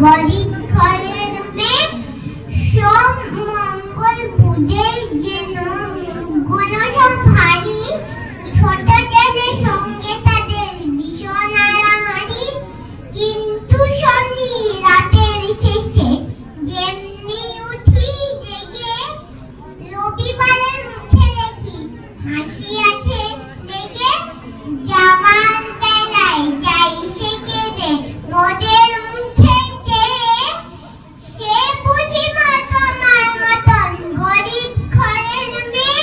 गरीब घरेर मेये सोम मंगल बुझेर जेनो गुणसम भारी छोट ছেলে সঙ্গে তাদের ভীষণ আড়াআড়ি কিন্তু শনি রাতের শেষে যেমনি উঠি জেগে রবিবারের মুখে দেখি হাসি আছে লেগে জামাল বেলায় যাই সে কেঁদে রোদের মুখে চেয়ে সে বুঝি মা তোমার মতন গরিব ঘরের মেয়ে।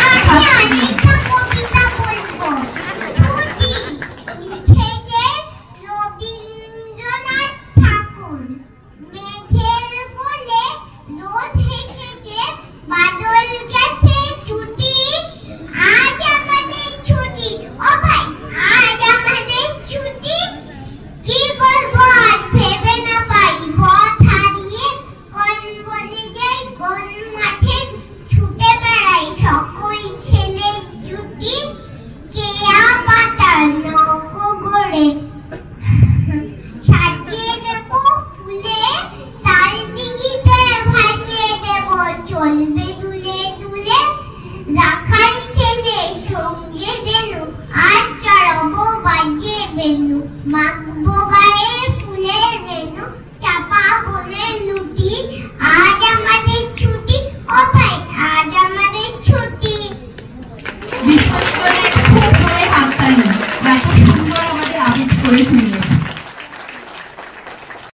আমি অনেকটা কবিতা বলবো ছুটি লিখেছে রবীন্দ্রনাথ ঠাকুর। মেঘের কোলে রোদ হেসেছে বাদল গেছে টুটি আজ আমাদের ছুটি ও ভাই আজ আমাদের ছুটি কি করবো আর ভেবে না পাই পথ হারিয়ে কোন বনে যাই কোন মাঠে ছুটে বেড়াই সকল ছেলে জুটি কেয়া পাতা নৌকো গড়ে সাজিয়ে দেবো ফুলে তাল দিঘিতে ভাসিয়ে দেবো চলবে দুলে দুলে রাখাল ছেলে সঙ্গে দেনু আর চড়াবো বাজিয়ে বেনু মাখবো গায়ে ফুলে দেনু চাপা বনের লুটি আজ